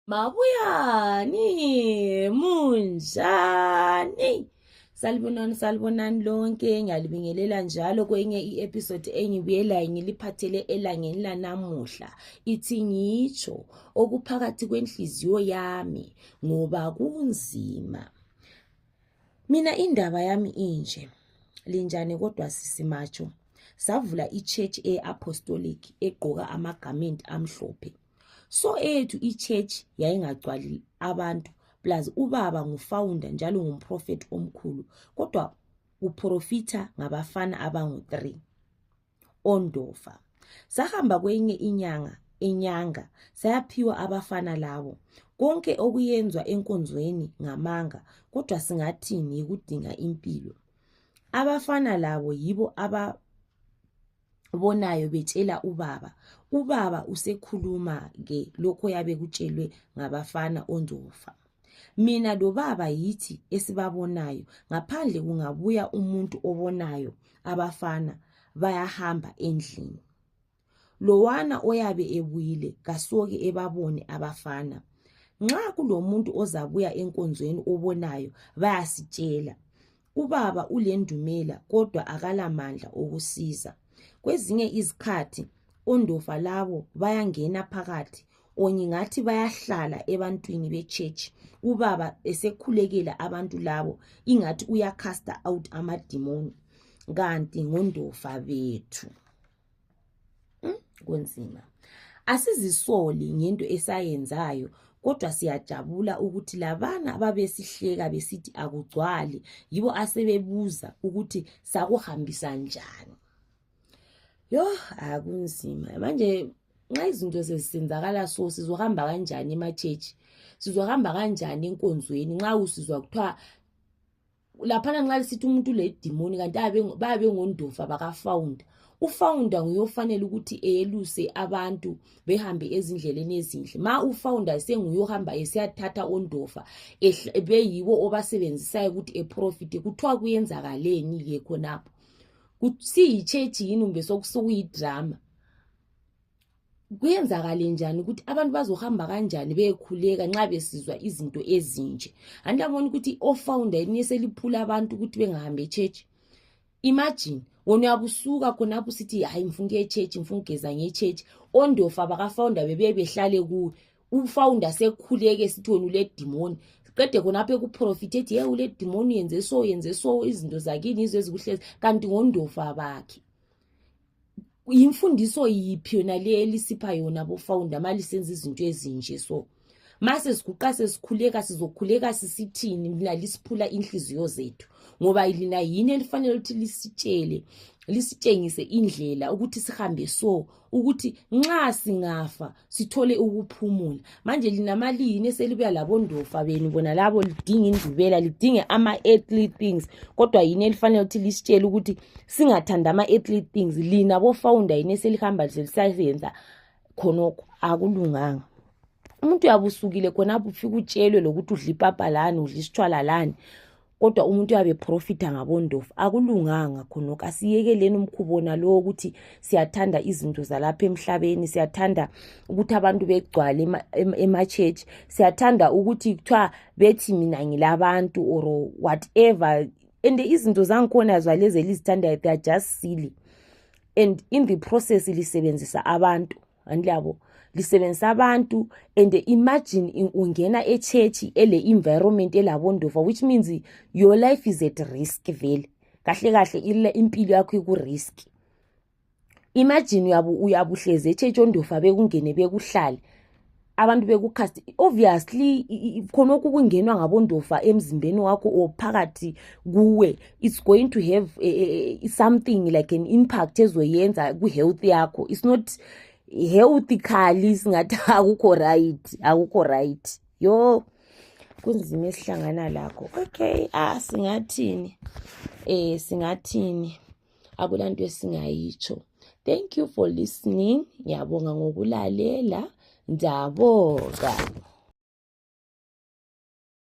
Mabuyani, munjani? Salibonani lonke, ngiyalibingelela njalo kwenye i-episode engibuyelayo ngiliphathele elangeni lanamuhla. Ithi ngitsho okuphakathi kwenhliziyo yami ngoba kunzima. Mina indaba yami inje, linjani kodwa sisimatsho. Savula i-church e-apostolic egqoka amagamenti amhlophe. So ethu i-church yayingagcwali abantu plus ubaba ngufounder njalo ngumprofeti omkhulu kodwa uprofita ngabafana abangu-3 ondofa. Sahamba kwenye inyanga sayaphiwa abafana labo. Konke okuyenzwa enkonzweni ngamanga kodwa singathini yikudinga impilo. Abafana labo yibo bonayo betshela ubaba usekhuluma ke lokho yabe kutshelwe ngabafana ondofa. Mina lo baba yithi esibabonayo, ngaphandle kungabuya umuntu obonayo abafana bayahamba endlini. Lowana oyabe ebuyile kasoke ebabone abafana. Nxa kulomuntu ozabuya enkonzweni obonayo bayasitshela. Ubaba ulendumela kodwa akalamandla okusiza. Kwezinye izikhathi ondofa labo bayangena phakathi ongingathi bayahlala ebantwini be-church. Ubaba esekhulekela abantu labo ingathi uyacasta out amadimoni kanti ngondofa bethu. Kunzima. Asizisoli ngento esayenzayo kodwa siyajabula ukuthi labana ababesihleka besithi akugcwali yibo asebebuza ukuthi sakuhambisa njani. Akunzima. Manje nxa izinto sezisenzakala so sizohamba kanjani ema-church? Sizohamba kanjani enkonzweni nxa usizwa kuthiwa laphana nxa lisithi umuntu uledimoni kanti babe ngondofa bakafounder. Ufounder nguyofanele ukuthi eyeluse abantu behambe ezindleleni ezinhle. Ma ufounder senguyohamba esiyathatha ondofa beyibo obasebenzisayo ukuthi eprofite, kuthiwa kuyenzakaleni ke khonapho? Siyi-church yini kumbe sokuyidrama? Kuyenzakale njani ukuthi abantu bazohamba kanjani bekhuleka nxa besizwa izinto ezinje? Andiyabona ukuthi ofounder yini eseliphula abantu ukuthi bengahambe e-church. Imagine wona uyabusuka khonapho sithi hayi mfunke e-church, mfungeza nge-church. Ondofa bakafounder behlale kuwe. Ufounder sekhuleke sithi wena uledimoni. Qede khonapho ekuprofite ethi uledimoni yenze so izinto zakini izo ezikuhlezi kanti ngondofa bakhe. Imfundiso yiphi yona le elisipha yona bofounder malisenza izinto ezinje so? Mase siguqa sesikhuleka sizokhuleka sisithini mina lisiphula inhliziyo zethu? Ngoba lina yini elifanele ukuthi lisitshengise indlela ukuthi sihambe so, ukuthi nxa singafa sithole ukuphumula. Manje lina malini eselibuya labondofa benu bona labo lidinga indubela, lidinge ama-earthly things kodwa yini elifanele ukuthi lisitshele ukuthi singathanda ama-earthly things? Lina bofounder yini eselihamba lisayenza khonokho? Akulunganga. Umuntu uyabusukile khonapho ufika utshelwe lokuthi udla ipapa lani, udla isitshwala lani, kodwa umuntu uyabe profita ngabondofa. Akulunganga khonokho. Asiyekeleni umkhubo nalo ukuthi siyathanda izinto zalapha emhlabeni, siyathanda ukuthi abantu begcwale ema-church, siyathanda ukuthi kuthiwa bethi mina ngilabantu or whatever. And izinto zangikhona zalezi elizithandayo they are just silly. And in the process lisebenzisa abantu. Andiyabo lisebenzisa abantu and imagine ungena e-church environment elabondofa, which means your life is at risk vele. Kahle impilo yakho iku-risk. Imagine uyabuhleze e-church ondofa bekungene bekuhlale abantu bekucast. Obviously khonokho kungenwa ngabondofa emzimbeni wakho or phakathi kuwe, it's going to have something like an impact ezoyenza ku-health yakho. It's not healthy khali singathi akukho right. Kunzima esihlangana lakho. Okay, singathini akulanto esingayitsho. Thank you for listening. Ngiyabonga ngokulalela. Ndabonga.